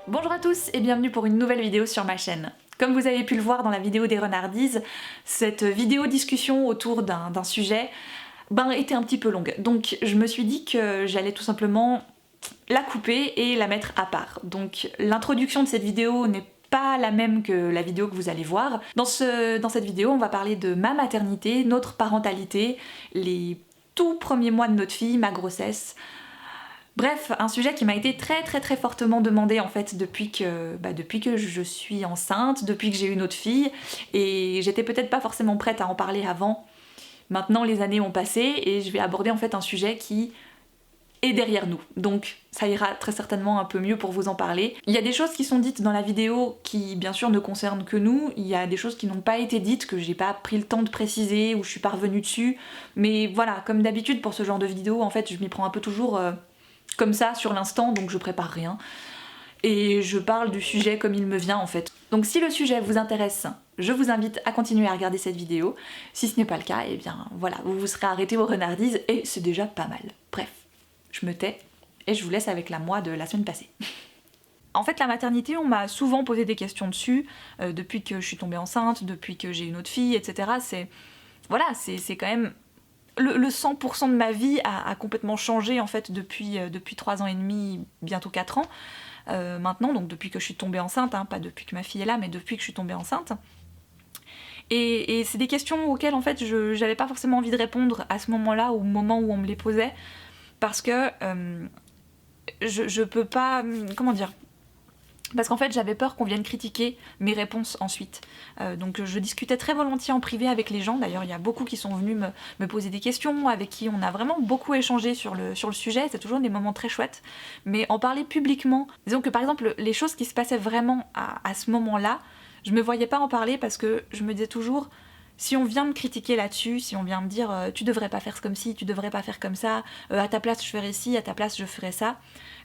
Bonjour à tous et bienvenue pour une nouvelle vidéo sur ma chaîne. Comme vous avez pu le voir dans la vidéo des renardises, cette vidéo discussion autour d'un sujet était un petit peu longue. Donc je me suis dit que j'allais tout simplement la couper et la mettre à part. Donc l'introduction de cette vidéo n'est pas la même que la vidéo que vous allez voir. Dans cette vidéo, on va parler de ma maternité, notre parentalité, les tout premiers mois de notre fille, ma grossesse. Bref, un sujet qui m'a été très fortement demandé en fait depuis que je suis enceinte, depuis que j'ai eu notre fille, et j'étais peut-être pas forcément prête à en parler avant. Maintenant les années ont passé et je vais aborder en fait un sujet qui est derrière nous. Donc ça ira très certainement un peu mieux pour vous en parler. Il y a des choses qui sont dites dans la vidéo qui bien sûr ne concernent que nous, il y a des choses qui n'ont pas été dites, que j'ai pas pris le temps de préciser, ou je suis pas revenue dessus, mais voilà, comme d'habitude pour ce genre de vidéo, en fait je m'y prends un peu toujours comme ça sur l'instant, donc je prépare rien. Et je parle du sujet comme il me vient en fait. Donc si le sujet vous intéresse, je vous invite à continuer à regarder cette vidéo. Si ce n'est pas le cas, et bien voilà, vous vous serez arrêté aux renardises et c'est déjà pas mal. Bref, je me tais et je vous laisse avec la moi de la semaine passée. En fait, la maternité, on m'a souvent posé des questions dessus, depuis que je suis tombée enceinte, depuis que j'ai une autre fille, etc. C'est quand même... Le 100% de ma vie a complètement changé en fait depuis 3 ans et demi, bientôt 4 ans maintenant, donc depuis que je suis tombée enceinte, pas depuis que ma fille est là, mais depuis que je suis tombée enceinte. Et c'est des questions auxquelles en fait j'avais pas forcément envie de répondre à ce moment-là, au moment où on me les posait, parce que je peux pas... Comment dire ? Parce qu'en fait j'avais peur qu'on vienne critiquer mes réponses ensuite. Donc je discutais très volontiers en privé avec les gens, d'ailleurs il y a beaucoup qui sont venus me poser des questions, avec qui on a vraiment beaucoup échangé sur le sujet, c'est toujours des moments très chouettes. Mais en parler publiquement, disons que par exemple les choses qui se passaient vraiment à ce moment-là, je me voyais pas en parler parce que je me disais toujours... Si on vient me critiquer là-dessus, si on vient me dire tu devrais pas faire comme ci, tu devrais pas faire comme ça, à ta place je ferais ci, à ta place je ferais ça,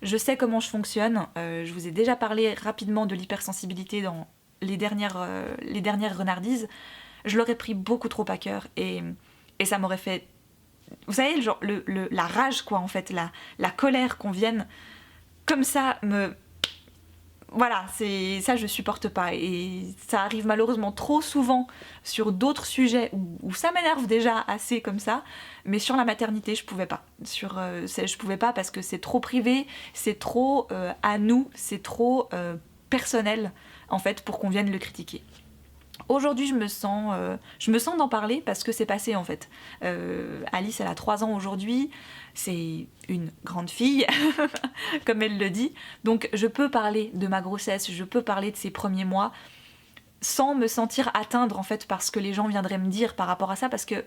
je sais comment je fonctionne, je vous ai déjà parlé rapidement de l'hypersensibilité dans les dernières renardises, je l'aurais pris beaucoup trop à cœur et ça m'aurait fait... Vous savez, genre la rage quoi en fait, la colère qu'on vienne comme ça me... Voilà, ça je supporte pas et ça arrive malheureusement trop souvent sur d'autres sujets où ça m'énerve déjà assez comme ça, mais sur la maternité je pouvais pas. Je pouvais pas parce que c'est trop privé, c'est trop à nous, c'est trop personnel en fait pour qu'on vienne le critiquer. Aujourd'hui je me sens d'en parler parce que c'est passé en fait. Alice elle a 3 ans aujourd'hui, c'est une grande fille, comme elle le dit, donc je peux parler de ma grossesse, je peux parler de ses premiers mois, sans me sentir atteindre en fait par ce que les gens viendraient me dire par rapport à ça, parce que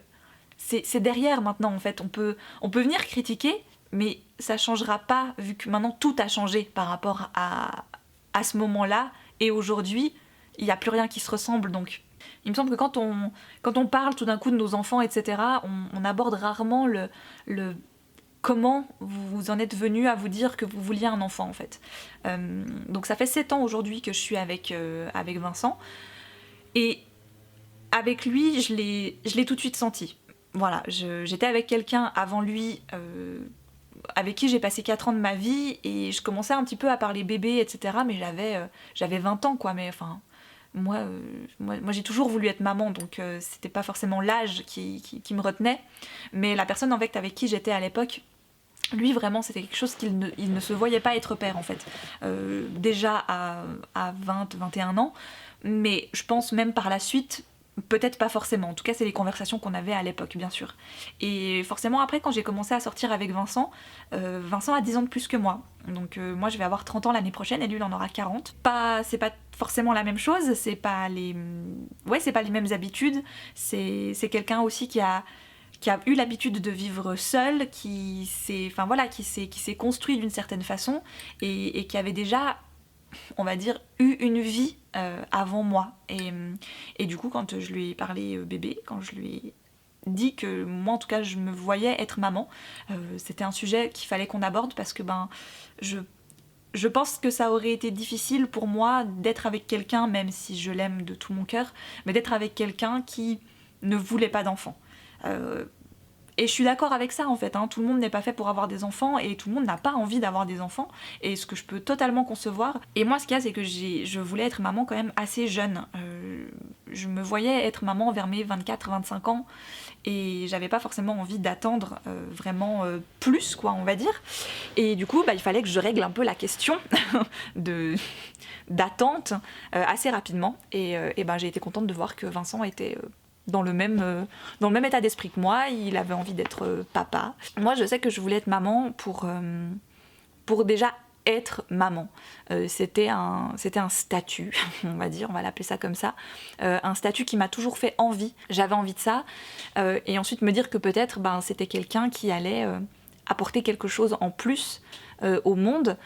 c'est derrière maintenant en fait, on peut venir critiquer, mais ça changera pas vu que maintenant tout a changé par rapport à ce moment-là, et aujourd'hui, il n'y a plus rien qui se ressemble, donc il me semble que quand on parle tout d'un coup de nos enfants, etc., on aborde rarement le comment vous en êtes venu à vous dire que vous vouliez un enfant en fait. Donc ça fait 7 ans aujourd'hui que je suis avec Vincent, et avec lui je l'ai tout de suite senti. Voilà, j'étais avec quelqu'un avant lui, avec qui j'ai passé 4 ans de ma vie, et je commençais un petit peu à parler bébé, etc., mais j'avais 20 ans quoi, mais enfin... Moi j'ai toujours voulu être maman, donc c'était pas forcément l'âge qui me retenait, mais la personne avec qui j'étais à l'époque, lui vraiment c'était quelque chose qu'il ne se voyait pas être père en fait. Déjà à 21 ans, mais je pense même par la suite, peut-être pas forcément, en tout cas c'est les conversations qu'on avait à l'époque bien sûr. Et forcément après quand j'ai commencé à sortir avec Vincent, Vincent a 10 ans de plus que moi, donc moi je vais avoir 30 ans l'année prochaine et lui il en aura 40. C'est pas forcément la même chose, c'est pas les mêmes habitudes, c'est quelqu'un aussi qui a eu l'habitude de vivre seul, qui s'est construit d'une certaine façon, et qui avait déjà, on va dire, eu une vie avant moi. Et du coup, quand je lui ai parlé bébé, quand je lui ai dit que moi, en tout cas, je me voyais être maman, c'était un sujet qu'il fallait qu'on aborde, parce que je pense que ça aurait été difficile pour moi d'être avec quelqu'un, même si je l'aime de tout mon cœur, mais d'être avec quelqu'un qui ne voulait pas d'enfant. Et je suis d'accord avec ça en fait, hein. Tout le monde n'est pas fait pour avoir des enfants et tout le monde n'a pas envie d'avoir des enfants, et ce que je peux totalement concevoir. Et moi ce qu'il y a, c'est que je voulais être maman quand même assez jeune. Je me voyais être maman vers mes 24-25 ans et j'avais pas forcément envie d'attendre vraiment plus quoi on va dire. Et du coup il fallait que je règle un peu la question d'attente assez rapidement, et j'ai été contente de voir que Vincent était dans le même état d'esprit que moi. Il avait envie d'être papa. Moi je sais que je voulais être maman pour déjà être maman. C'était un statut, on va l'appeler ça comme ça, un statut qui m'a toujours fait envie. J'avais envie de ça, et ensuite me dire que peut-être c'était quelqu'un qui allait apporter quelque chose en plus au monde.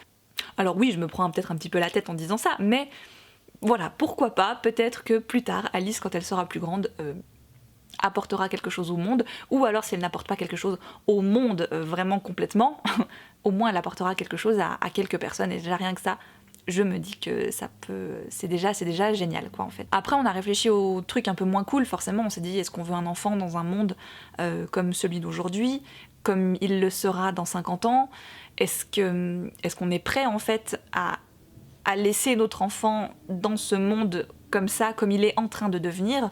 Alors oui, je me prends peut-être un petit peu la tête en disant ça, mais voilà, pourquoi pas, peut-être que plus tard, Alice, quand elle sera plus grande, apportera quelque chose au monde, ou alors si elle n'apporte pas quelque chose au monde vraiment complètement, au moins elle apportera quelque chose à quelques personnes, et déjà rien que ça, je me dis que c'est déjà génial quoi en fait. Après on a réfléchi au truc un peu moins cool, forcément on s'est dit est-ce qu'on veut un enfant dans un monde comme celui d'aujourd'hui, comme il le sera dans 50 ans, est-ce qu'on est prêt en fait à laisser notre enfant dans ce monde comme ça, comme il est en train de devenir.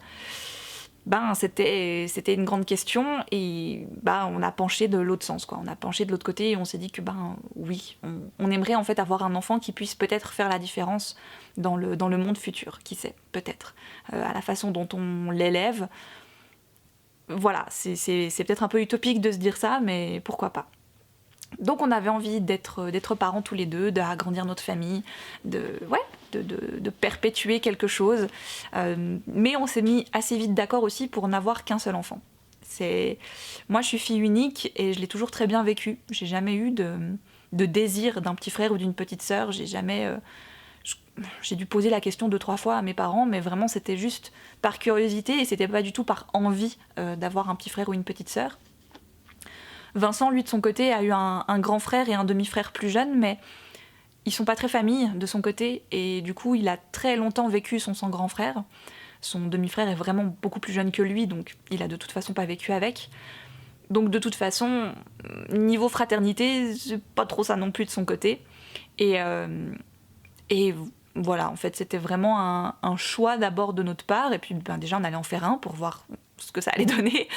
C'était une grande question, et on a penché de l'autre sens quoi. On a penché de l'autre côté et on s'est dit que oui, on aimerait en fait avoir un enfant qui puisse peut-être faire la différence dans le monde futur, qui sait, peut-être, à la façon dont on l'élève. Voilà, c'est peut-être un peu utopique de se dire ça, mais pourquoi pas. Donc on avait envie d'être parents tous les deux, d'agrandir notre famille, de perpétuer quelque chose. Mais on s'est mis assez vite d'accord aussi pour n'avoir qu'un seul enfant. Moi je suis fille unique et je l'ai toujours très bien vécu. J'ai jamais eu de désir d'un petit frère ou d'une petite sœur. J'ai dû poser la question 2-3 fois à mes parents, mais vraiment c'était juste par curiosité et c'était pas du tout par envie d'avoir un petit frère ou une petite sœur. Vincent, lui, de son côté, a eu un grand frère et un demi-frère plus jeune, mais ils sont pas très famille de son côté, et du coup, il a très longtemps vécu sans son grand frère. Son demi-frère est vraiment beaucoup plus jeune que lui, donc il a de toute façon pas vécu avec. Donc de toute façon, niveau fraternité, c'est pas trop ça non plus de son côté. Et voilà, en fait, c'était vraiment un choix d'abord de notre part, et puis déjà on allait en faire un pour voir ce que ça allait donner.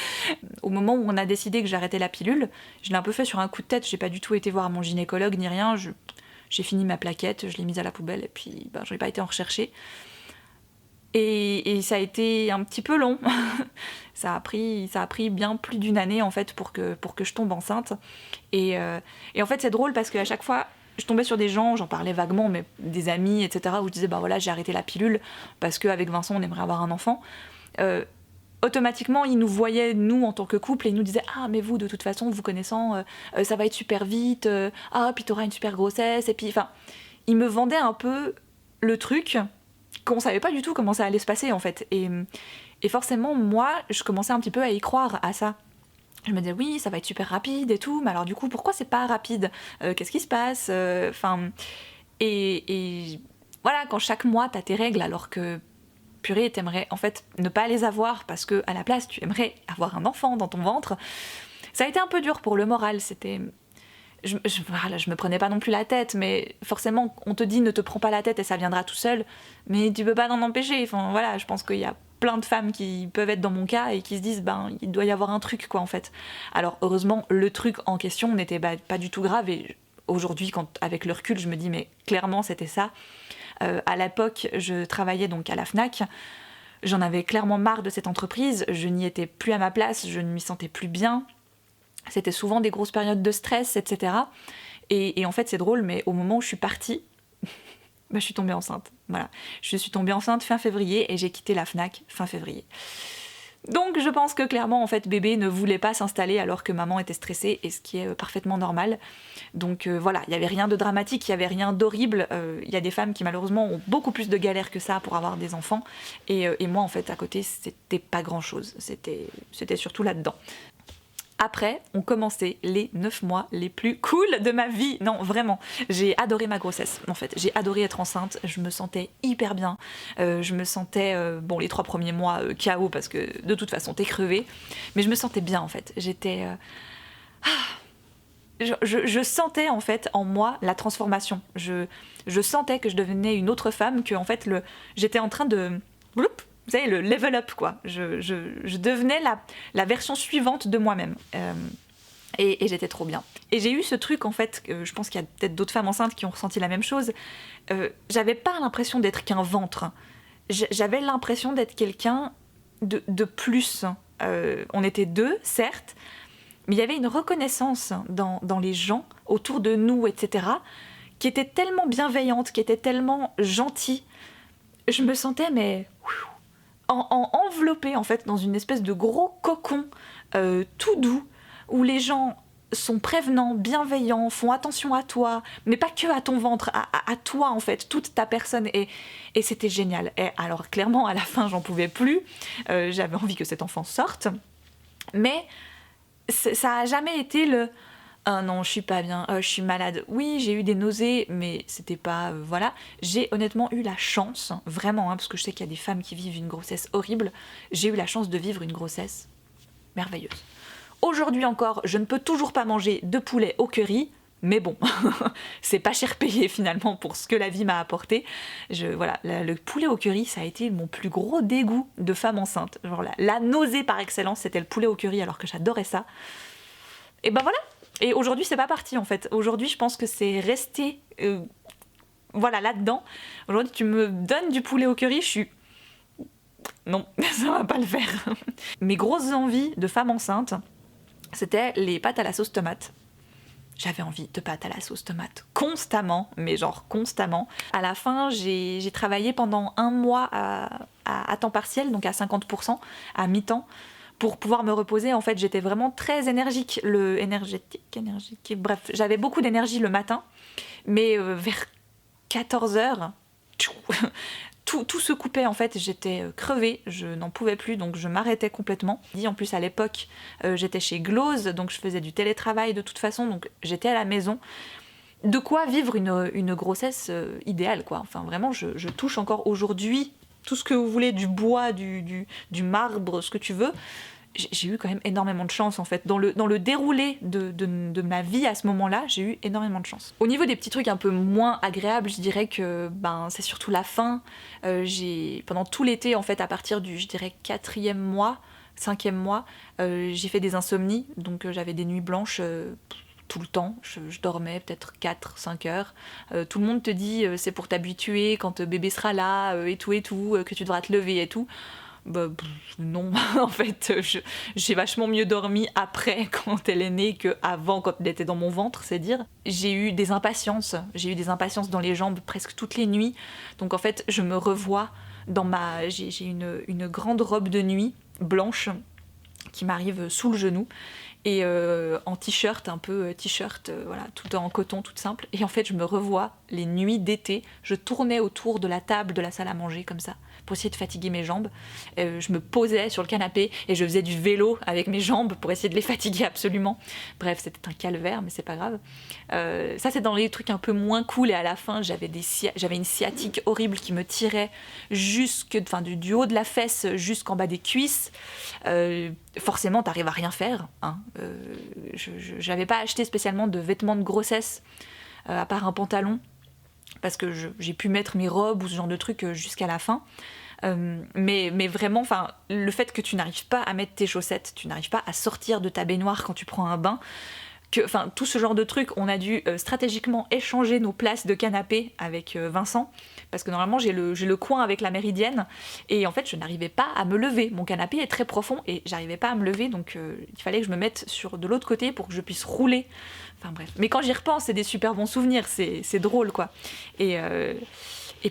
Au moment où on a décidé que j'arrêtais la pilule, je l'ai un peu fait sur un coup de tête, j'ai pas du tout été voir mon gynécologue ni rien, j'ai fini ma plaquette, je l'ai mise à la poubelle, et puis je n'ai pas été en rechercher. Et ça a été un petit peu long. ça a pris bien plus d'une année en fait pour que je tombe enceinte. Et en fait c'est drôle parce qu'à chaque fois, je tombais sur des gens, j'en parlais vaguement, mais des amis, etc., où je disais voilà, j'ai arrêté la pilule parce qu'avec Vincent on aimerait avoir un enfant. Automatiquement, ils nous voyaient, nous, en tant que couple, et ils nous disaient « Ah, mais vous, de toute façon, vous connaissant, ça va être super vite, puis t'auras une super grossesse, » et puis, ils me vendaient un peu le truc qu'on savait pas du tout comment ça allait se passer, en fait. Et forcément, moi, je commençais un petit peu à y croire à ça. Je me disais « Oui, ça va être super rapide et tout, mais alors du coup, pourquoi c'est pas rapide ? Qu'est-ce qui se passe ?» et voilà, quand chaque mois, t'as tes règles, alors que purée, t'aimerais en fait ne pas les avoir parce que à la place tu aimerais avoir un enfant dans ton ventre. Ça a été un peu dur pour le moral, je me prenais pas non plus la tête, mais forcément on te dit ne te prends pas la tête et ça viendra tout seul, mais tu peux pas t'en empêcher. Voilà, je pense qu'il y a plein de femmes qui peuvent être dans mon cas et qui se disent il doit y avoir un truc quoi en fait. Alors heureusement le truc en question n'était pas du tout grave, et aujourd'hui avec le recul je me dis mais clairement c'était ça. À l'époque, je travaillais donc à la Fnac. J'en avais clairement marre de cette entreprise. Je n'y étais plus à ma place, je ne m'y sentais plus bien. C'était souvent des grosses périodes de stress, etc. Et en fait, c'est drôle, mais au moment où je suis partie, je suis tombée enceinte. Voilà. Je suis tombée enceinte fin février et j'ai quitté la Fnac fin février. Donc je pense que clairement en fait bébé ne voulait pas s'installer alors que maman était stressée, et ce qui est parfaitement normal. Donc voilà, il n'y avait rien de dramatique, il n'y avait rien d'horrible. Il y a des femmes qui malheureusement ont beaucoup plus de galères que ça pour avoir des enfants, et moi en fait à côté c'était pas grand chose, c'était surtout là-dedans. Après ont commencé les 9 mois les plus cool de ma vie. Non, vraiment, j'ai adoré ma grossesse, en fait. J'ai adoré être enceinte, je me sentais hyper bien. Je me sentais, bon, les 3 premiers mois, KO, parce que de toute façon, t'es crevée. Mais je me sentais bien, en fait. J'étais... Je sentais, en fait, en moi, la transformation. Je sentais que je devenais une autre femme, que, en fait, j'étais en train de... Bloup, vous savez, le level up, quoi. Je devenais la version suivante de moi-même. Et j'étais trop bien. Et j'ai eu ce truc, en fait, je pense qu'il y a peut-être d'autres femmes enceintes qui ont ressenti la même chose. J'avais pas l'impression d'être qu'un ventre. J'avais l'impression d'être quelqu'un de plus. On était 2, certes, mais il y avait une reconnaissance dans les gens autour de nous, etc., qui était tellement bienveillante, qui était tellement gentille. Je me sentais, mais... enveloppée, en fait, dans une espèce de gros cocon tout doux, où les gens sont prévenants, bienveillants, font attention à toi, mais pas que à ton ventre, à toi, en fait, toute ta personne, et c'était génial. Et alors, clairement, à la fin, j'en pouvais plus, j'avais envie que cet enfant sorte, mais ça a jamais été le... Ah non, je suis pas bien, je suis malade. Oui, j'ai eu des nausées, mais c'était pas... voilà. J'ai honnêtement eu la chance, vraiment, hein, parce que je sais qu'il y a des femmes qui vivent une grossesse horrible, j'ai eu la chance de vivre une grossesse merveilleuse. Aujourd'hui encore, je ne peux toujours pas manger de poulet au curry, mais bon, c'est pas cher payé finalement pour ce que la vie m'a apporté. Voilà, le poulet au curry, ça a été mon plus gros dégoût de femme enceinte. Genre la nausée par excellence, c'était le poulet au curry alors que j'adorais ça. Et ben voilà. Et aujourd'hui, c'est pas parti en fait. Aujourd'hui, je pense que c'est resté voilà, là-dedans. Aujourd'hui, tu me donnes du poulet au curry, je suis... Non, ça va pas le faire. Mes grosses envies de femme enceinte, c'était les pâtes à la sauce tomate. J'avais envie de pâtes à la sauce tomate constamment, mais genre constamment. À la fin, j'ai travaillé pendant 1 mois à temps partiel, donc à 50%, à mi-temps, pour pouvoir me reposer. En fait, j'étais vraiment très énergique, bref, j'avais beaucoup d'énergie le matin, mais vers 14h, tout se coupait en fait, j'étais crevée, je n'en pouvais plus, donc je m'arrêtais complètement. En plus à l'époque, j'étais chez Glose, donc je faisais du télétravail de toute façon, donc j'étais à la maison. De quoi vivre une grossesse idéale, quoi. Enfin vraiment, je touche encore aujourd'hui tout ce que vous voulez, du bois, du marbre, ce que tu veux. J'ai eu quand même énormément de chance en fait. Dans le déroulé de ma vie à ce moment-là, j'ai eu énormément de chance. Au niveau des petits trucs un peu moins agréables, je dirais que c'est surtout la faim. Pendant tout l'été, en fait, à partir du, je dirais, 4e mois, 5e mois, j'ai fait des insomnies. Donc j'avais des nuits blanches tout le temps. Je dormais peut-être 4-5 heures. Tout le monde te dit c'est pour t'habituer quand bébé sera là et tout, que tu devras te lever et tout. Non, en fait, j'ai vachement mieux dormi après quand elle est née qu'avant quand elle était dans mon ventre, c'est dire. J'ai eu des impatiences dans les jambes presque toutes les nuits. Donc en fait, je me revois j'ai une grande robe de nuit blanche qui m'arrive sous le genou et en t-shirt, un peu t-shirt, voilà, tout en coton, toute simple. Et en fait, je me revois les nuits d'été, je tournais autour de la table de la salle à manger comme ça, pour essayer de fatiguer mes jambes. Je me posais sur le canapé et je faisais du vélo avec mes jambes pour essayer de les fatiguer absolument. Bref, c'était un calvaire, mais c'est pas grave. Ça, c'est dans les trucs un peu moins cool. Et à la fin, j'avais une sciatique horrible qui me tirait du haut de la fesse jusqu'en bas des cuisses. Forcément, t'arrives à rien faire, hein. J'avais pas acheté spécialement de vêtements de grossesse, à part un pantalon, parce que j'ai pu mettre mes robes ou ce genre de trucs jusqu'à la fin. Mais vraiment, le fait que tu n'arrives pas à mettre tes chaussettes, tu n'arrives pas à sortir de ta baignoire quand tu prends un bain, tout ce genre de trucs, on a dû stratégiquement échanger nos places de canapé avec Vincent, parce que normalement j'ai le coin avec la méridienne, et en fait je n'arrivais pas à me lever. Mon canapé est très profond et j'arrivais pas à me lever, donc il fallait que je me mette de l'autre côté pour que je puisse rouler. Enfin bref. Mais quand j'y repense, c'est des super bons souvenirs, c'est drôle quoi. Et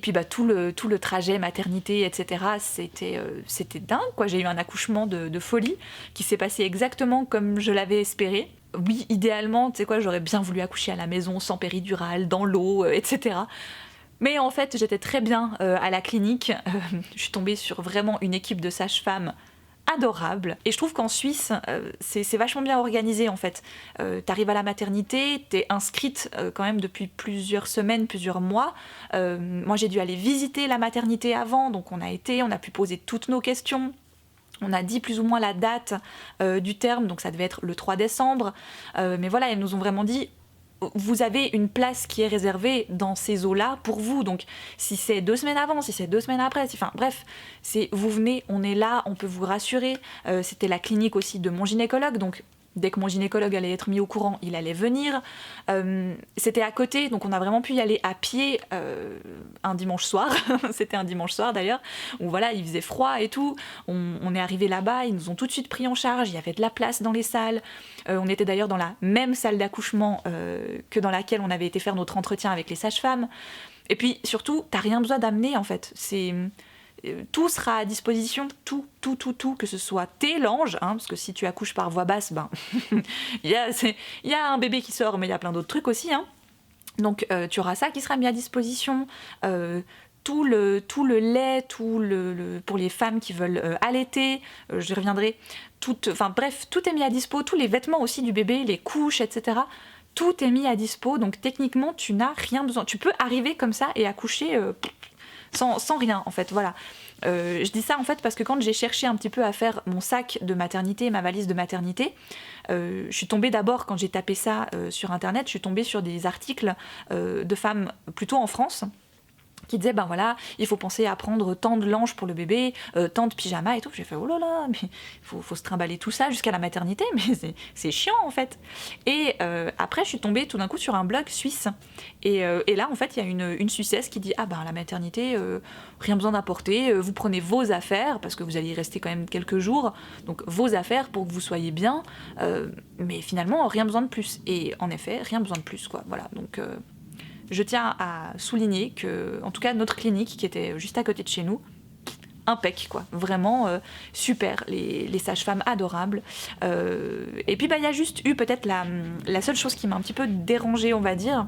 puis tout le trajet maternité, etc., c'était dingue quoi. J'ai eu un accouchement de folie qui s'est passé exactement comme je l'avais espéré. Oui, idéalement, tu sais quoi, j'aurais bien voulu accoucher à la maison, sans péridurale, dans l'eau, etc. Mais en fait, j'étais très bien à la clinique. Je suis tombée sur vraiment une équipe de sages-femmes adorable. Et je trouve qu'en Suisse, c'est vachement bien organisé en fait. T'arrives à la maternité, t'es inscrite quand même depuis plusieurs semaines, plusieurs mois. Moi j'ai dû aller visiter la maternité avant, donc on a pu poser toutes nos questions. On a dit plus ou moins la date du terme, donc ça devait être le 3 décembre. Mais voilà, ils nous ont vraiment dit, vous avez une place qui est réservée dans ces eaux-là pour vous. Donc si c'est 2 semaines avant, si c'est 2 semaines après, enfin bref, vous venez, on est là, on peut vous rassurer. C'était la clinique aussi de mon gynécologue, donc dès que mon gynécologue allait être mis au courant, il allait venir. C'était à côté, donc on a vraiment pu y aller à pied un dimanche soir. C'était un dimanche soir d'ailleurs, où voilà, il faisait froid et tout. On est arrivé là-bas, ils nous ont tout de suite pris en charge, il y avait de la place dans les salles. On était d'ailleurs dans la même salle d'accouchement que dans laquelle on avait été faire notre entretien avec les sages-femmes. Et puis surtout, t'as rien besoin d'amener en fait. Tout sera à disposition, tout, que ce soit tes langes, hein, parce que si tu accouches par voie basse, ben, il y a un bébé qui sort, mais il y a plein d'autres trucs aussi, hein. Donc tu auras ça qui sera mis à disposition, tout le lait, pour les femmes qui veulent allaiter, j'y reviendrai, enfin bref, tout est mis à dispo, tous les vêtements aussi du bébé, les couches, etc., tout est mis à dispo, donc techniquement tu n'as rien besoin, tu peux arriver comme ça et accoucher sans rien en fait, voilà. Je dis ça en fait parce que quand j'ai cherché un petit peu à faire mon sac de maternité, ma valise de maternité, je suis tombée d'abord, quand j'ai tapé ça sur internet, je suis tombée sur des articles de femmes plutôt en France qui disaient ben voilà, il faut penser à prendre tant de langes pour le bébé, tant de pyjamas et tout. J'ai fait oh là là, mais faut se trimballer tout ça jusqu'à la maternité, mais c'est chiant en fait. Et après je suis tombée tout d'un coup sur un blog suisse et là en fait il y a une Suissesse qui dit ah ben la maternité rien besoin d'apporter, vous prenez vos affaires parce que vous allez y rester quand même quelques jours, donc vos affaires pour que vous soyez bien, mais finalement rien besoin de plus. Et en effet rien besoin de plus quoi, voilà. Donc je tiens à souligner que, en tout cas, notre clinique, qui était juste à côté de chez nous, impec, quoi. Vraiment super, les sages-femmes adorables. Et puis, il y a juste eu peut-être la seule chose qui m'a un petit peu dérangée, on va dire.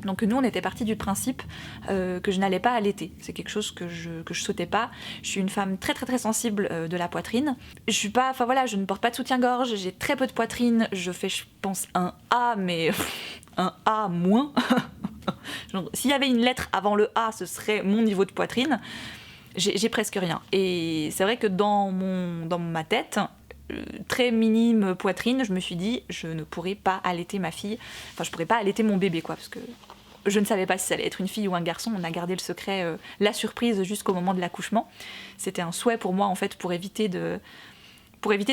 Donc nous, on était partis du principe que je n'allais pas allaiter. C'est quelque chose que je souhaitais pas. Je suis une femme très très très sensible de la poitrine. Je suis pas, enfin voilà, je ne porte pas de soutien-gorge, j'ai très peu de poitrine. Je fais, je pense, un A, mais un A moins. S'il y avait une lettre avant le A, ce serait mon niveau de poitrine. J'ai presque rien. Et c'est vrai que dans ma tête, très minime poitrine, je me suis dit, je ne pourrais pas allaiter ma fille. Enfin, je pourrais pas allaiter mon bébé, quoi, parce que je ne savais pas si ça allait être une fille ou un garçon. On a gardé le secret, la surprise jusqu'au moment de l'accouchement. C'était un souhait pour moi, en fait, pour éviter de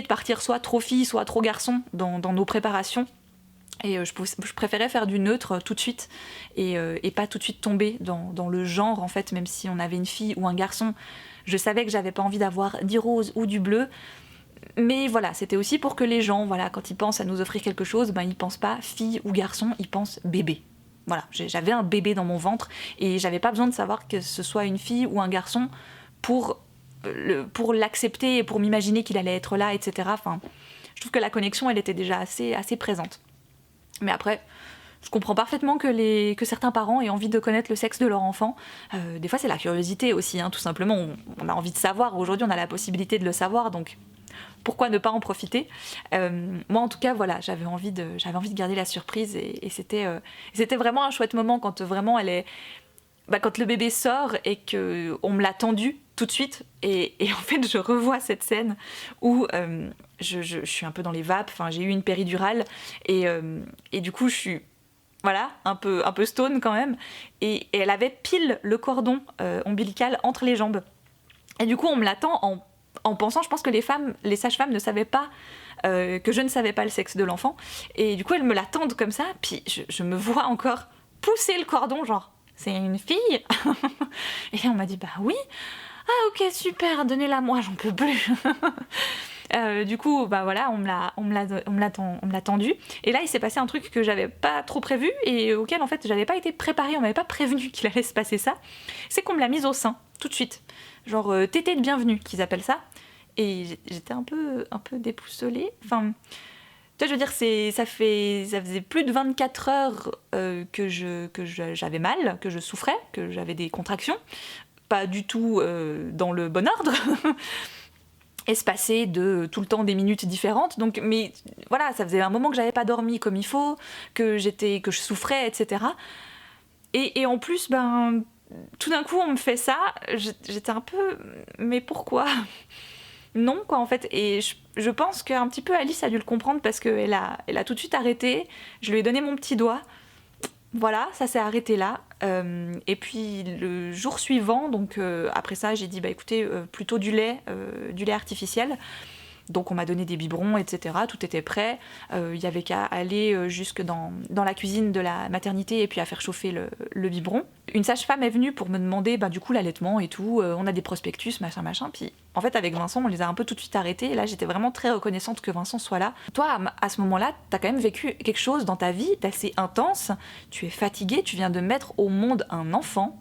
partir soit trop fille, soit trop garçon dans nos préparations. Et je préférais faire du neutre tout de suite et pas tout de suite tomber dans le genre en fait, même si on avait une fille ou un garçon. Je savais que j'avais pas envie d'avoir du rose ou du bleu, mais voilà, c'était aussi pour que les gens, voilà, quand ils pensent à nous offrir quelque chose, ben ils pensent pas fille ou garçon, ils pensent bébé. Voilà, j'avais un bébé dans mon ventre et j'avais pas besoin de savoir que ce soit une fille ou un garçon pour l'accepter et pour m'imaginer qu'il allait être là, etc. Enfin, je trouve que la connexion, elle était déjà assez présente. Mais après, je comprends parfaitement que certains parents aient envie de connaître le sexe de leur enfant. Des fois, c'est la curiosité aussi, hein, tout simplement. On a envie de savoir. Aujourd'hui, on a la possibilité de le savoir, donc pourquoi ne pas en profiter ? Moi, en tout cas, voilà, j'avais envie de garder la surprise et c'était vraiment un chouette moment quand vraiment quand le bébé sort et qu'on me l'a tendu tout de suite et en fait je revois cette scène où je suis un peu dans les vapes, enfin j'ai eu une péridurale et du coup je suis voilà un peu stone quand même et elle avait pile le cordon ombilical entre les jambes et du coup on me l'attend en pensant, je pense que les sages-femmes ne savaient pas que je ne savais pas le sexe de l'enfant et du coup elles me l'attendent comme ça puis je me vois encore pousser le cordon genre c'est une fille. Et on m'a dit bah oui. Ah ok super, donnez-la moi, j'en peux plus. Du coup bah voilà, on me l'a tendu. Et là il s'est passé un truc que j'avais pas trop prévu et auquel en fait j'avais pas été préparée, on m'avait pas prévenu qu'il allait se passer ça. C'est qu'on me l'a mise au sein tout de suite, genre tétée de bienvenue qu'ils appellent ça. Et j'étais un peu déboussolée. Enfin. Tu vois, je veux dire, ça faisait plus de 24 heures que j'avais mal, que je souffrais, que j'avais des contractions. Pas du tout dans le bon ordre. espacées de tout le temps des minutes différentes. Donc, mais voilà, ça faisait un moment que j'avais pas dormi comme il faut, que je souffrais, etc. Et en plus, ben, tout d'un coup, on me fait ça. J'étais un peu, mais pourquoi? Non, quoi, en fait. Et je pense qu'un petit peu Alice a dû le comprendre parce qu'elle a tout de suite arrêté. Je lui ai donné mon petit doigt. Voilà, ça s'est arrêté là. Et puis le jour suivant, donc après ça, j'ai dit bah écoutez, plutôt du lait artificiel. Donc on m'a donné des biberons, etc. Tout était prêt. Il y avait qu'à aller jusque dans la cuisine de la maternité et puis à faire chauffer le biberon. Une sage-femme est venue pour me demander bah, du coup l'allaitement et tout. On a des prospectus, machin. Puis en fait avec Vincent, on les a un peu tout de suite arrêtés. Et là j'étais vraiment très reconnaissante que Vincent soit là. Toi, à ce moment-là, t'as quand même vécu quelque chose dans ta vie d'assez intense. Tu es fatiguée, tu viens de mettre au monde un enfant.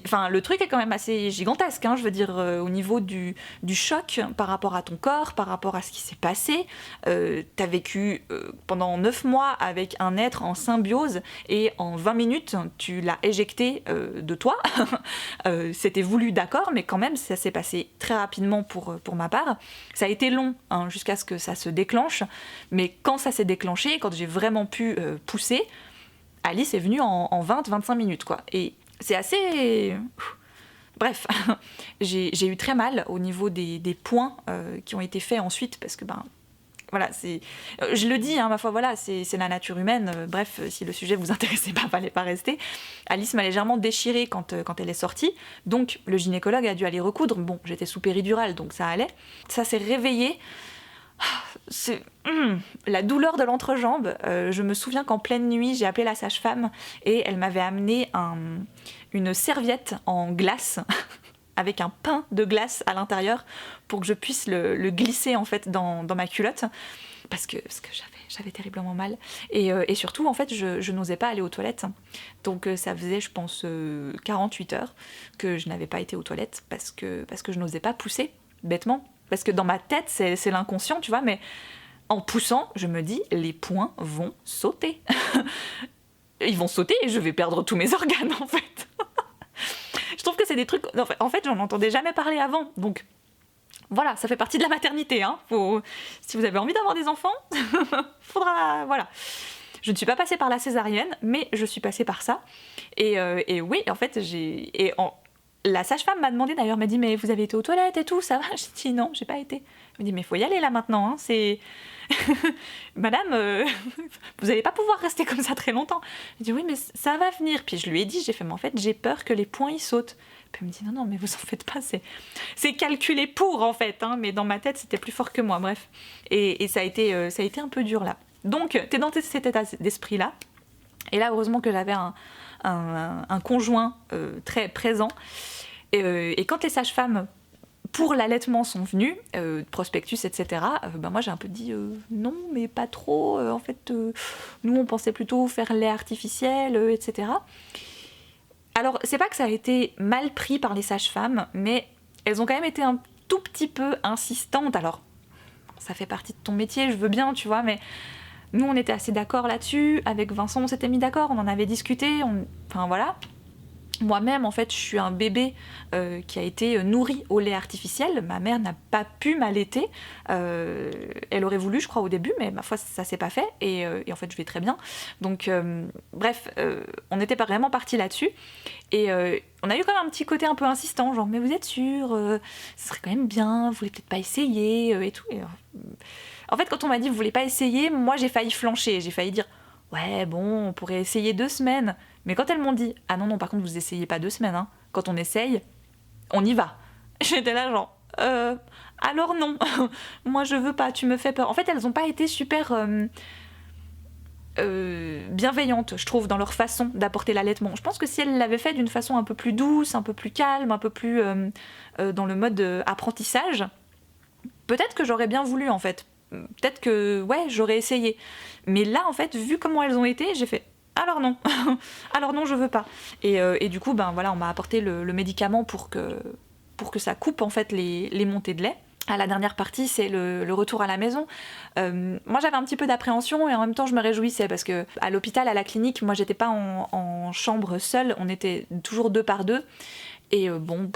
Enfin, le truc est quand même assez gigantesque, hein, je veux dire, au niveau du choc par rapport à ton corps, par rapport à ce qui s'est passé. T'as vécu pendant 9 mois avec un être en symbiose et en 20 minutes, tu l'as éjecté de toi. C'était voulu, d'accord, mais quand même, ça s'est passé très rapidement pour ma part. Ça a été long hein, jusqu'à ce que ça se déclenche, mais quand ça s'est déclenché, quand j'ai vraiment pu pousser, Alice est venue en 20-25 minutes, quoi. Et c'est assez... Bref, j'ai eu très mal au niveau des points qui ont été faits ensuite, parce que, ben, voilà, c'est... je le dis, hein, ma foi, voilà, c'est la nature humaine. Bref, si le sujet vous intéressait pas, fallait pas rester. Alice m'a légèrement déchirée quand elle est sortie, donc le gynécologue a dû aller recoudre. Bon, j'étais sous péridurale, donc ça allait. Ça s'est réveillé. C'est la douleur de l'entrejambe. Je me souviens qu'en pleine nuit, j'ai appelé la sage-femme et elle m'avait amené une serviette en glace avec un pain de glace à l'intérieur pour que je puisse le glisser en fait dans ma culotte parce que j'avais terriblement mal et surtout en fait je n'osais pas aller aux toilettes, donc ça faisait je pense 48 heures que je n'avais pas été aux toilettes parce que je n'osais pas pousser bêtement. Parce que dans ma tête, c'est l'inconscient, tu vois, mais en poussant, je me dis, les poings vont sauter. Ils vont sauter et je vais perdre tous mes organes, en fait. Je trouve que c'est des trucs... En fait, j'en entendais jamais parler avant. Donc, voilà, ça fait partie de la maternité. Hein. Si vous avez envie d'avoir des enfants, faudra... Voilà. Je ne suis pas passée par la césarienne, mais je suis passée par ça. Et oui, en fait, la sage-femme m'a demandé d'ailleurs, m'a dit mais vous avez été aux toilettes et tout, ça va? J'ai dit non, j'ai pas été. Elle m'a dit mais faut y aller là maintenant, hein, c'est... Madame, vous allez pas pouvoir rester comme ça très longtemps. J'ai dit oui mais ça va venir. Puis je lui ai dit, j'ai fait mais en fait j'ai peur que les poings ils sautent. Puis elle me dit non mais vous en faites pas, c'est calculé pour en fait, hein, mais dans ma tête c'était plus fort que moi, bref. Et ça a été un peu dur là. Donc t'es dans cet état d'esprit là. Et là heureusement que j'avais un conjoint très présent. Et quand les sages-femmes pour l'allaitement sont venues, prospectus, etc., ben moi j'ai un peu dit non, mais pas trop. En fait, nous on pensait plutôt faire lait artificiel, etc. Alors, c'est pas que ça a été mal pris par les sages-femmes, mais elles ont quand même été un tout petit peu insistantes. Alors, ça fait partie de ton métier, je veux bien, tu vois, mais nous on était assez d'accord là-dessus. Avec Vincent, on s'était mis d'accord, on en avait discuté, enfin voilà. Moi-même, en fait, je suis un bébé qui a été nourri au lait artificiel. Ma mère n'a pas pu m'allaiter. Elle aurait voulu, je crois, au début, mais ma foi, ça s'est pas fait. Et en fait, je vais très bien. Donc, bref, on n'était pas vraiment partis là-dessus. Et on a eu quand même un petit côté un peu insistant, genre, mais vous êtes sûre, ce serait quand même bien, vous voulez peut-être pas essayer, et tout. Et, en fait, quand on m'a dit, vous voulez pas essayer, moi, j'ai failli flancher. J'ai failli dire, ouais, bon, on pourrait essayer 2 semaines. Mais quand elles m'ont dit « Ah non, par contre, vous essayez pas 2 semaines, hein. Quand on essaye, on y va. » J'étais là genre « Alors non, moi je veux pas, tu me fais peur. » En fait, elles ont pas été super bienveillantes, je trouve, dans leur façon d'apporter l'allaitement. Je pense que si elles l'avaient fait d'une façon un peu plus douce, un peu plus calme, un peu plus dans le mode apprentissage, peut-être que j'aurais bien voulu, en fait. Peut-être que, ouais, j'aurais essayé. Mais là, en fait, vu comment elles ont été, j'ai fait alors non, alors non, je veux pas. Et du coup, ben voilà, on m'a apporté le médicament pour que ça coupe en fait les montées de lait. À la dernière partie, c'est le retour à la maison. Moi, j'avais un petit peu d'appréhension et en même temps, je me réjouissais parce que à l'hôpital, à la clinique, moi, j'étais pas en chambre seule, on était toujours 2 par 2. Et bon,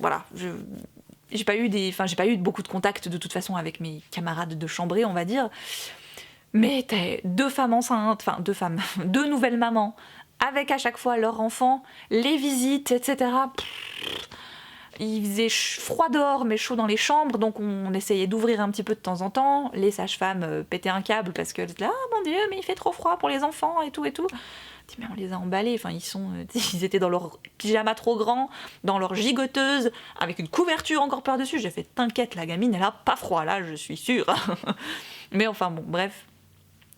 voilà, j'ai pas eu beaucoup de contact de toute façon avec mes camarades de chambrée, on va dire. Mais t'as 2 femmes enceintes, enfin 2 femmes, 2 nouvelles mamans, avec à chaque fois leur enfant, les visites, etc. Il faisait froid dehors, mais chaud dans les chambres, donc on essayait d'ouvrir un petit peu de temps en temps. Les sages-femmes pétaient un câble parce que là, ah mon Dieu, mais il fait trop froid pour les enfants et tout et tout. Je dis, mais on les a emballés, enfin ils étaient dans leur pyjama trop grand, dans leur gigoteuse, avec une couverture encore par-dessus. J'ai fait, t'inquiète, la gamine, elle a pas froid là, je suis sûre. Mais enfin bon, bref.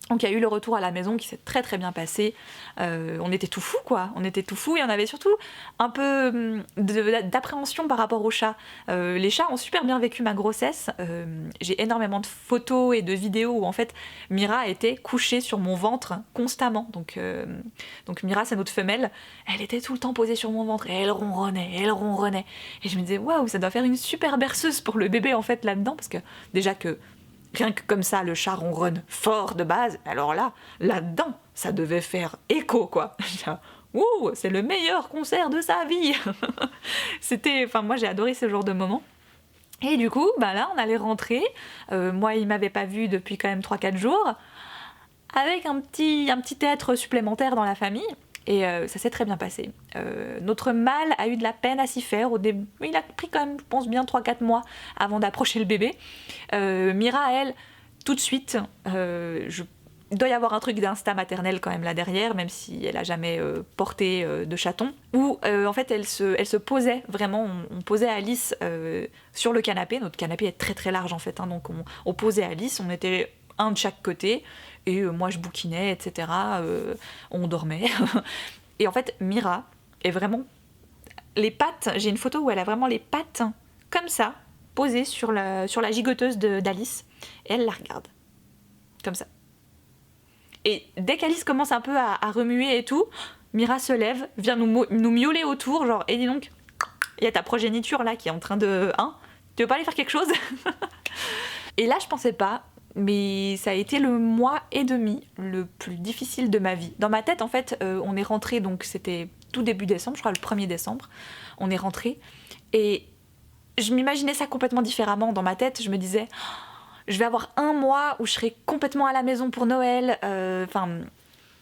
Donc il y a eu le retour à la maison qui s'est très très bien passé. On était tout fous quoi, on était tout fous et on avait surtout un peu d'appréhension par rapport aux chats. Les chats ont super bien vécu ma grossesse. J'ai énormément de photos et de vidéos où en fait Mira était couchée sur mon ventre constamment. Donc Mira, c'est notre femelle, elle était tout le temps posée sur mon ventre et elle ronronnait. Et je me disais waouh, ça doit faire une super berceuse pour le bébé en fait là-dedans, parce que déjà que rien que comme ça, le chat ronronne fort de base. Alors là-dedans, ça devait faire écho, quoi. Ouh, c'est le meilleur concert de sa vie. Moi j'ai adoré ce genre de moment. Et du coup, là, on allait rentrer. Moi, il m'avait pas vue depuis quand même 3-4 jours. Avec un petit être supplémentaire dans la famille. Et ça s'est très bien passé. Notre mâle a eu de la peine à s'y faire. Au début, il a pris quand même, je pense, bien 3-4 mois avant d'approcher le bébé. Mira, elle, tout de suite, il doit y avoir un truc d'instinct maternel quand même là derrière, même si elle a jamais porté de chaton. Où en fait elle se posait vraiment, on posait Alice sur le canapé. Notre canapé est très très large en fait, hein, donc on posait Alice, on était un de chaque côté. Et moi je bouquinais, etc. On dormait. Et en fait, Mira est vraiment... Les pattes, j'ai une photo où elle a vraiment les pattes comme ça, posées sur la gigoteuse d'Alice. Et elle la regarde. Comme ça. Et dès qu'Alice commence un peu à remuer et tout, Mira se lève, vient nous miauler autour, genre, et dis donc, il y a ta progéniture là qui est en train de... Hein, tu veux pas aller faire quelque chose? Et là, je pensais pas... Mais ça a été le mois et demi le plus difficile de ma vie. Dans ma tête, en fait, on est rentré, donc c'était tout début décembre, je crois le 1er décembre, on est rentré. Et je m'imaginais ça complètement différemment. Dans ma tête, je me disais, je vais avoir un mois où je serai complètement à la maison pour Noël.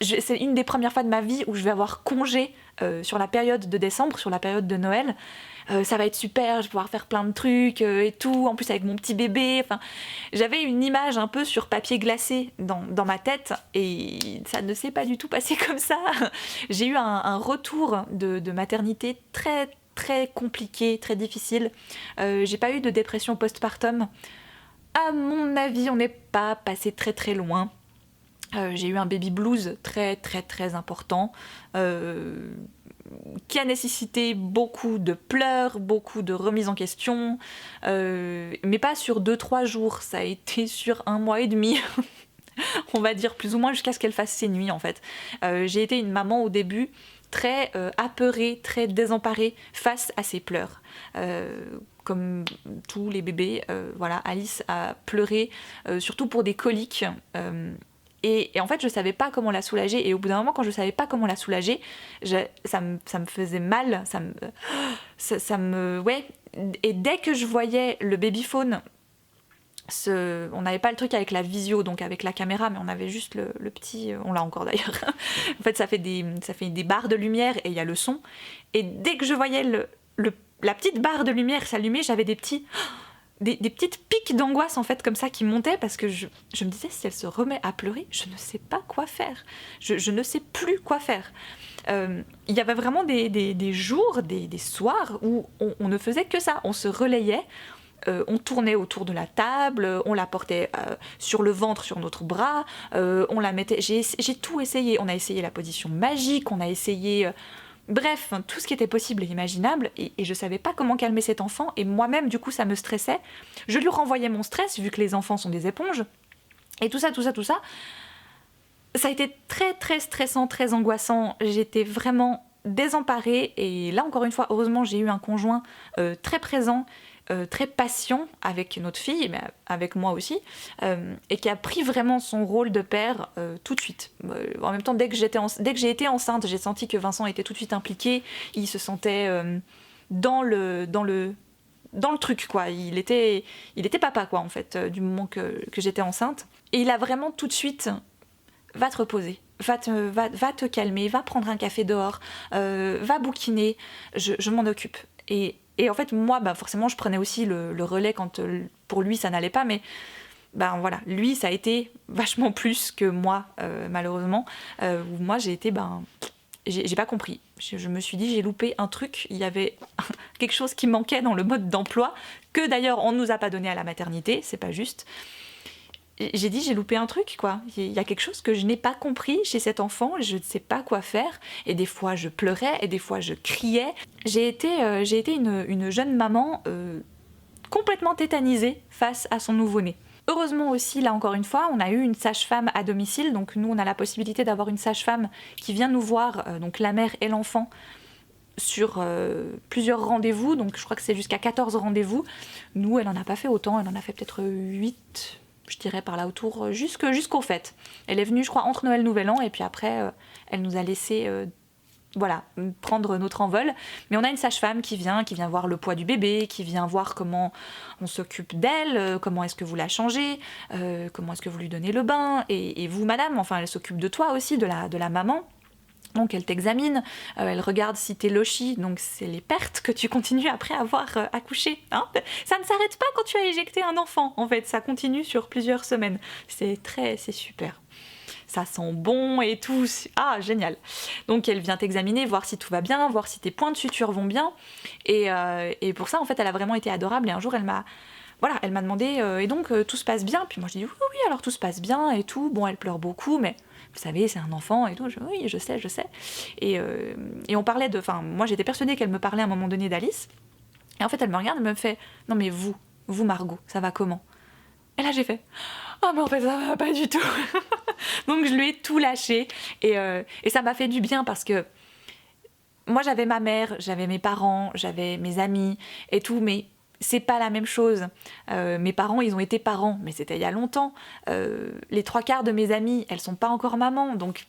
C'est une des premières fois de ma vie où je vais avoir congé sur la période de décembre, sur la période de Noël. Ça va être super, je vais pouvoir faire plein de trucs et tout, en plus avec mon petit bébé. Enfin, j'avais une image un peu sur papier glacé dans ma tête et ça ne s'est pas du tout passé comme ça. J'ai eu un retour de maternité très très compliqué, très difficile. J'ai pas eu de dépression postpartum. À mon avis, on n'est pas passé très très loin. J'ai eu un baby blues très très très important qui a nécessité beaucoup de pleurs, beaucoup de remises en question, mais pas sur 2-3 jours, ça a été sur 1 mois et demi, on va dire plus ou moins jusqu'à ce qu'elle fasse ses nuits en fait. J'ai été une maman au début très apeurée, très désemparée face à ses pleurs. Comme tous les bébés, voilà, Alice a pleuré, surtout pour des coliques. Et en fait, je savais pas comment la soulager. Et au bout d'un moment, quand je savais pas comment la soulager, ça me faisait mal. Ouais. Et dès que je voyais le babyphone, on n'avait pas le truc avec la visio, donc avec la caméra, mais on avait juste le petit... On l'a encore d'ailleurs. En fait, ça fait des barres de lumière et il y a le son. Et dès que je voyais la petite barre de lumière s'allumer, j'avais des petites piques d'angoisse en fait comme ça qui montaient, parce que je me disais, si elle se remet à pleurer, je ne sais pas quoi faire. Je ne sais plus quoi faire. Il y avait vraiment des jours, des soirs où on ne faisait que ça. On se relayait, on tournait autour de la table, on la portait sur le ventre, sur notre bras, on la mettait... J'ai tout essayé. On a essayé la position magique, on a essayé... Bref, tout ce qui était possible et imaginable, et je savais pas comment calmer cet enfant, et moi-même, du coup, ça me stressait. Je lui renvoyais mon stress, vu que les enfants sont des éponges, et tout ça, ça a été très très stressant, très angoissant. J'étais vraiment désemparée, et là, encore une fois, heureusement, j'ai eu un conjoint très présent, très patient avec notre fille, mais avec moi aussi, et qui a pris vraiment son rôle de père tout de suite. En même temps, dès que j'ai été enceinte, j'ai senti que Vincent était tout de suite impliqué. Il se sentait dans le dans le truc, quoi. Il était papa, quoi, en fait, du moment que j'étais enceinte. Et il a vraiment tout de suite, va te reposer, va te calmer, va prendre un café dehors, va bouquiner, je m'en occupe. Et en fait, moi, forcément, je prenais aussi le relais quand pour lui ça n'allait pas, mais voilà, lui ça a été vachement plus que moi, malheureusement, où moi j'ai été, j'ai pas compris. Je me suis dit, j'ai loupé un truc, il y avait quelque chose qui manquait dans le mode d'emploi, que d'ailleurs on ne nous a pas donné à la maternité, c'est pas juste. J'ai dit, j'ai loupé un truc, quoi. Il y a quelque chose que je n'ai pas compris chez cet enfant, je ne sais pas quoi faire. Et des fois, je pleurais, et des fois, je criais. J'ai été une jeune maman complètement tétanisée face à son nouveau-né. Heureusement aussi, là encore une fois, on a eu une sage-femme à domicile. Donc nous, on a la possibilité d'avoir une sage-femme qui vient nous voir, donc la mère et l'enfant, sur plusieurs rendez-vous. Donc je crois que c'est jusqu'à 14 rendez-vous. Nous, elle en a pas fait autant, elle en a fait peut-être 8, je dirais par là autour, jusqu'aux fêtes. Elle est venue, je crois, entre Noël et Nouvel An, et puis après, elle nous a laissé prendre notre envol. Mais on a une sage-femme qui vient voir le poids du bébé, qui vient voir comment on s'occupe d'elle, comment est-ce que vous la changez, comment est-ce que vous lui donnez le bain, et vous, madame, enfin, elle s'occupe de toi aussi, de la maman. Donc elle t'examine, elle regarde si t'es lochi, donc c'est les pertes que tu continues après avoir accouché. Hein, ça ne s'arrête pas quand tu as éjecté un enfant, en fait, ça continue sur plusieurs semaines. C'est super. Ça sent bon et tout, génial. Donc elle vient t'examiner, voir si tout va bien, voir si tes points de suture vont bien. Et pour ça, en fait, elle a vraiment été adorable. Et un jour, elle m'a demandé, et donc tout se passe bien? Puis moi je dis oui, alors tout se passe bien et tout. Bon, elle pleure beaucoup, mais vous savez, c'est un enfant et tout. Oui, je sais. Et on parlait moi j'étais persuadée qu'elle me parlait à un moment donné d'Alice. Et en fait, elle me regarde, elle me fait, non mais vous Margot, ça va comment? Et là j'ai fait, oh mais en fait ça va pas du tout. Donc je lui ai tout lâché. Et ça m'a fait du bien parce que moi j'avais ma mère, j'avais mes parents, j'avais mes amis et tout, mais c'est pas la même chose. Mes parents, ils ont été parents, mais c'était il y a longtemps. Les 3/4 de mes amies, elles sont pas encore mamans, donc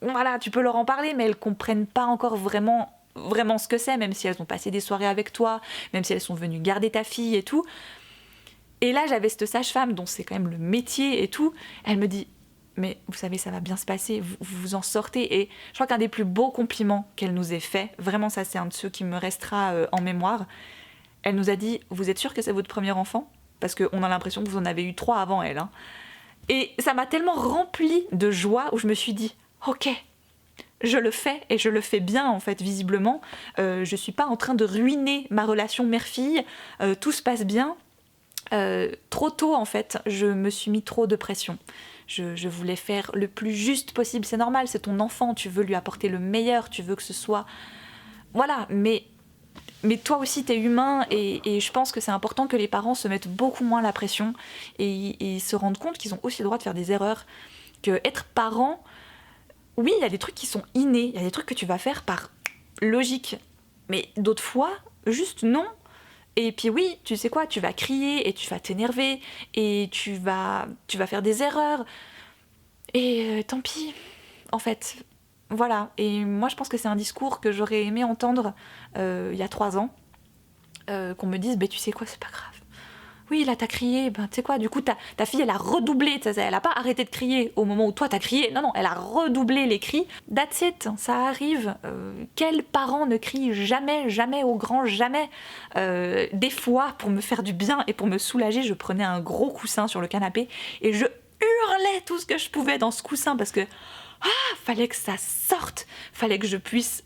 voilà, tu peux leur en parler, mais elles comprennent pas encore vraiment ce que c'est, même si elles ont passé des soirées avec toi, même si elles sont venues garder ta fille et tout. Et là, j'avais cette sage-femme, dont c'est quand même le métier et tout, elle me dit, mais vous savez, ça va bien se passer, vous vous en sortez. Et je crois qu'un des plus beaux compliments qu'elle nous ait fait, vraiment ça c'est un de ceux qui me restera en mémoire, elle nous a dit, vous êtes sûre que c'est votre premier enfant? Parce qu'on a l'impression que vous en avez eu 3 avant elle. Hein. Et ça m'a tellement remplie de joie où je me suis dit, ok, je le fais et je le fais bien en fait, visiblement. Je suis pas en train de ruiner ma relation mère-fille, tout se passe bien. Trop tôt en fait, je me suis mis trop de pression. Je voulais faire le plus juste possible, c'est normal, c'est ton enfant, tu veux lui apporter le meilleur, tu veux que ce soit... Voilà, mais toi aussi t'es humain et je pense que c'est important que les parents se mettent beaucoup moins la pression et se rendent compte qu'ils ont aussi le droit de faire des erreurs. Que être parent, oui, il y a des trucs qui sont innés, il y a des trucs que tu vas faire par logique, mais d'autres fois, juste non. Et puis oui, tu sais quoi, tu vas crier et tu vas t'énerver et tu vas faire des erreurs. Et tant pis, en fait. Voilà. Et moi, je pense que c'est un discours que j'aurais aimé entendre il y a 3 ans. Qu'on me dise, tu sais quoi, c'est pas grave. Oui, là, t'as crié, tu sais quoi, du coup, ta fille, elle a redoublé, elle a pas arrêté de crier au moment où toi, t'as crié. Non, elle a redoublé les cris. That's it, ça arrive. Quel parent ne crie jamais au grand jamais? Des fois, pour me faire du bien et pour me soulager, je prenais un gros coussin sur le canapé et je hurlais tout ce que je pouvais dans ce coussin parce que fallait que ça sorte, fallait que je puisse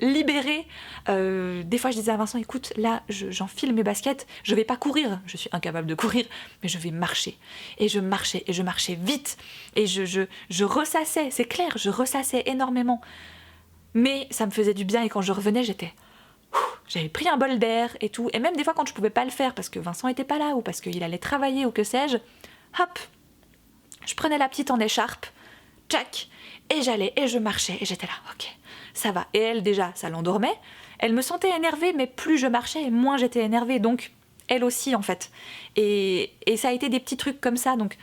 libérer. Des fois je disais à Vincent, écoute, là j'enfile mes baskets, je vais pas courir, je suis incapable de courir, mais je vais marcher. Et je marchais vite et je ressassais, c'est clair, je ressassais énormément, mais ça me faisait du bien. Et quand je revenais, j'avais pris un bol d'air et tout. Et même des fois quand je pouvais pas le faire parce que Vincent était pas là ou parce qu'il allait travailler ou que sais-je, hop, je prenais la petite en écharpe, tchac, et j'allais et je marchais et j'étais là, ok, ça va. Et elle, déjà, ça l'endormait. Elle me sentait énervée, mais plus je marchais, et moins j'étais énervée. Donc, elle aussi, en fait. Et ça a été des petits trucs comme ça. Donc,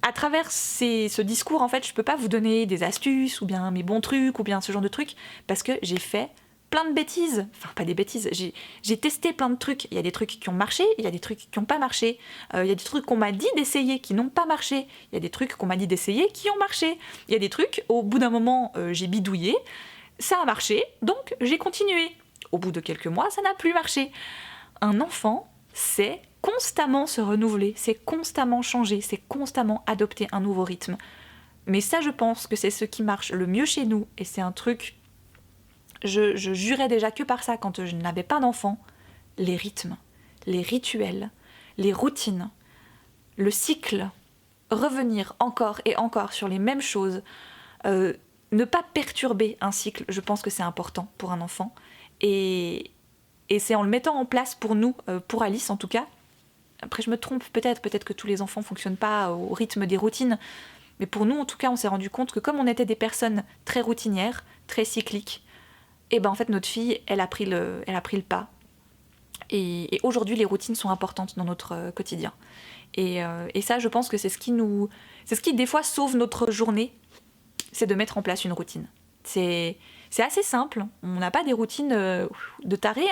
à travers ce discours, en fait, je peux pas vous donner des astuces, ou bien mes bons trucs, ou bien ce genre de trucs, parce que j'ai fait plein de bêtises, enfin pas des bêtises, j'ai testé plein de trucs, il y a des trucs qui ont marché, il y a des trucs qui n'ont pas marché, il y a des trucs qu'on m'a dit d'essayer qui n'ont pas marché, il y a des trucs qu'on m'a dit d'essayer qui ont marché, il y a des trucs, au bout d'un moment j'ai bidouillé, ça a marché, donc j'ai continué. Au bout de quelques mois, ça n'a plus marché. Un enfant, c'est constamment se renouveler, c'est constamment changer, c'est constamment adopter un nouveau rythme. Mais ça, je pense que c'est ce qui marche le mieux chez nous, et c'est un truc, je jurais déjà que par ça quand je n'avais pas d'enfant, les rythmes, les rituels, les routines, le cycle, revenir encore et encore sur les mêmes choses, ne pas perturber un cycle, je pense que c'est important pour un enfant, et c'est en le mettant en place pour nous, pour Alice en tout cas. Après je me trompe peut-être que tous les enfants ne fonctionnent pas au rythme des routines, mais pour nous en tout cas on s'est rendu compte que comme on était des personnes très routinières, très cycliques, et ben en fait notre fille elle a pris le pas. Et aujourd'hui les routines sont importantes dans notre quotidien. Et ça je pense que c'est ce qui des fois sauve notre journée, c'est de mettre en place une routine. C'est assez simple, on n'a pas des routines de tarés,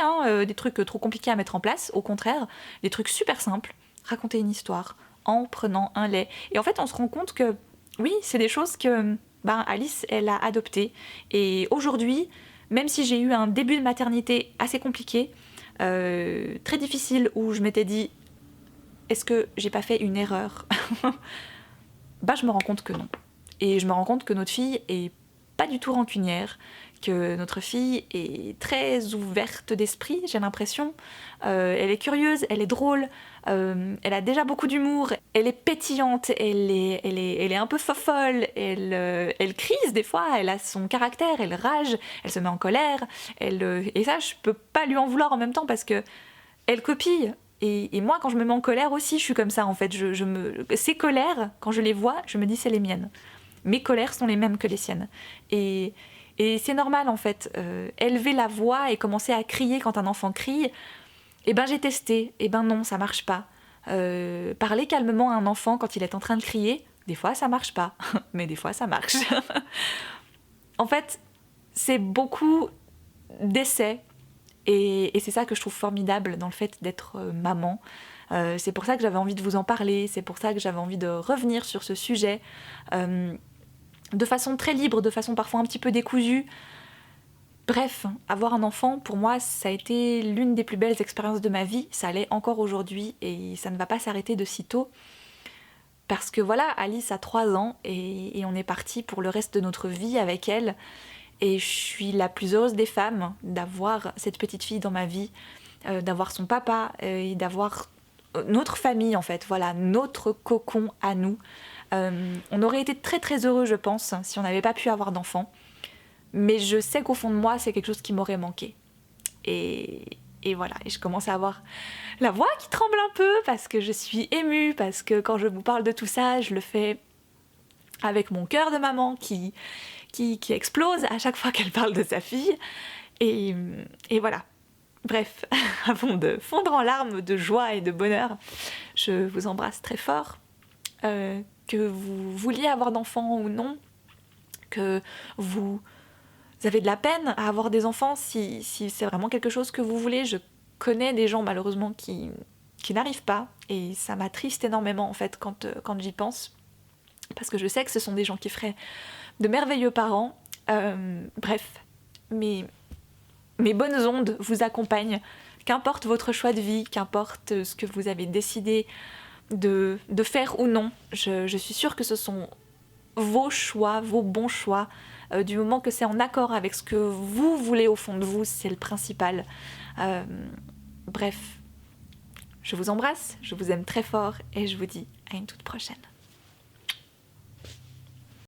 des trucs trop compliqués à mettre en place, au contraire, des trucs super simples, raconter une histoire en prenant un lait. Et en fait on se rend compte que oui, c'est des choses que Alice elle a adoptées. Et aujourd'hui, même si j'ai eu un début de maternité assez compliqué, très difficile, où je m'étais dit est-ce que j'ai pas fait une erreur je me rends compte que non. Et je me rends compte que notre fille est pas du tout rancunière, que notre fille est très ouverte d'esprit, j'ai l'impression. Elle est curieuse, elle est drôle, elle a déjà beaucoup d'humour, elle est pétillante, elle est un peu fofolle, elle crise des fois, elle a son caractère, elle rage, elle se met en colère, et ça je peux pas lui en vouloir en même temps parce que elle copie. Et moi quand je me mets en colère aussi je suis comme ça en fait, ces colères quand je les vois je me dis c'est les miennes. Mes colères sont les mêmes que les siennes. Et c'est normal en fait. Élever la voix et commencer à crier quand un enfant crie, j'ai testé. Non, ça marche pas. Parler calmement à un enfant quand il est en train de crier, des fois ça marche pas. Mais des fois ça marche. En fait, c'est beaucoup d'essais. Et c'est ça que je trouve formidable dans le fait d'être maman. C'est pour ça que j'avais envie de vous en parler. C'est pour ça que j'avais envie de revenir sur ce sujet. De façon très libre, de façon parfois un petit peu décousue. Bref, avoir un enfant, pour moi, ça a été l'une des plus belles expériences de ma vie. Ça l'est encore aujourd'hui et ça ne va pas s'arrêter de sitôt. Parce que voilà, Alice a 3 ans et on est parti pour le reste de notre vie avec elle. Et je suis la plus heureuse des femmes d'avoir cette petite fille dans ma vie, d'avoir son papa et d'avoir notre famille en fait, voilà, notre cocon à nous. On aurait été très très heureux je pense si on n'avait pas pu avoir d'enfants, mais je sais qu'au fond de moi c'est quelque chose qui m'aurait manqué. Et voilà, et je commence à avoir la voix qui tremble un peu parce que je suis émue, parce que quand je vous parle de tout ça, je le fais avec mon cœur de maman qui explose à chaque fois qu'elle parle de sa fille. Et voilà. Bref, avant de fondre en larmes de joie et de bonheur, je vous embrasse très fort. Que vous vouliez avoir d'enfants ou non, que vous avez de la peine à avoir des enfants, si c'est vraiment quelque chose que vous voulez. Je connais des gens malheureusement qui n'arrivent pas, et ça m'attriste énormément en fait quand j'y pense, parce que je sais que ce sont des gens qui feraient de merveilleux parents. Bref, mes bonnes ondes vous accompagnent, qu'importe votre choix de vie, qu'importe ce que vous avez décidé de faire ou non. Je suis sûre que ce sont vos choix, vos bons choix, du moment que c'est en accord avec ce que vous voulez au fond de vous, c'est le principal. Bref, je vous embrasse, je vous aime très fort et je vous dis à une toute prochaine.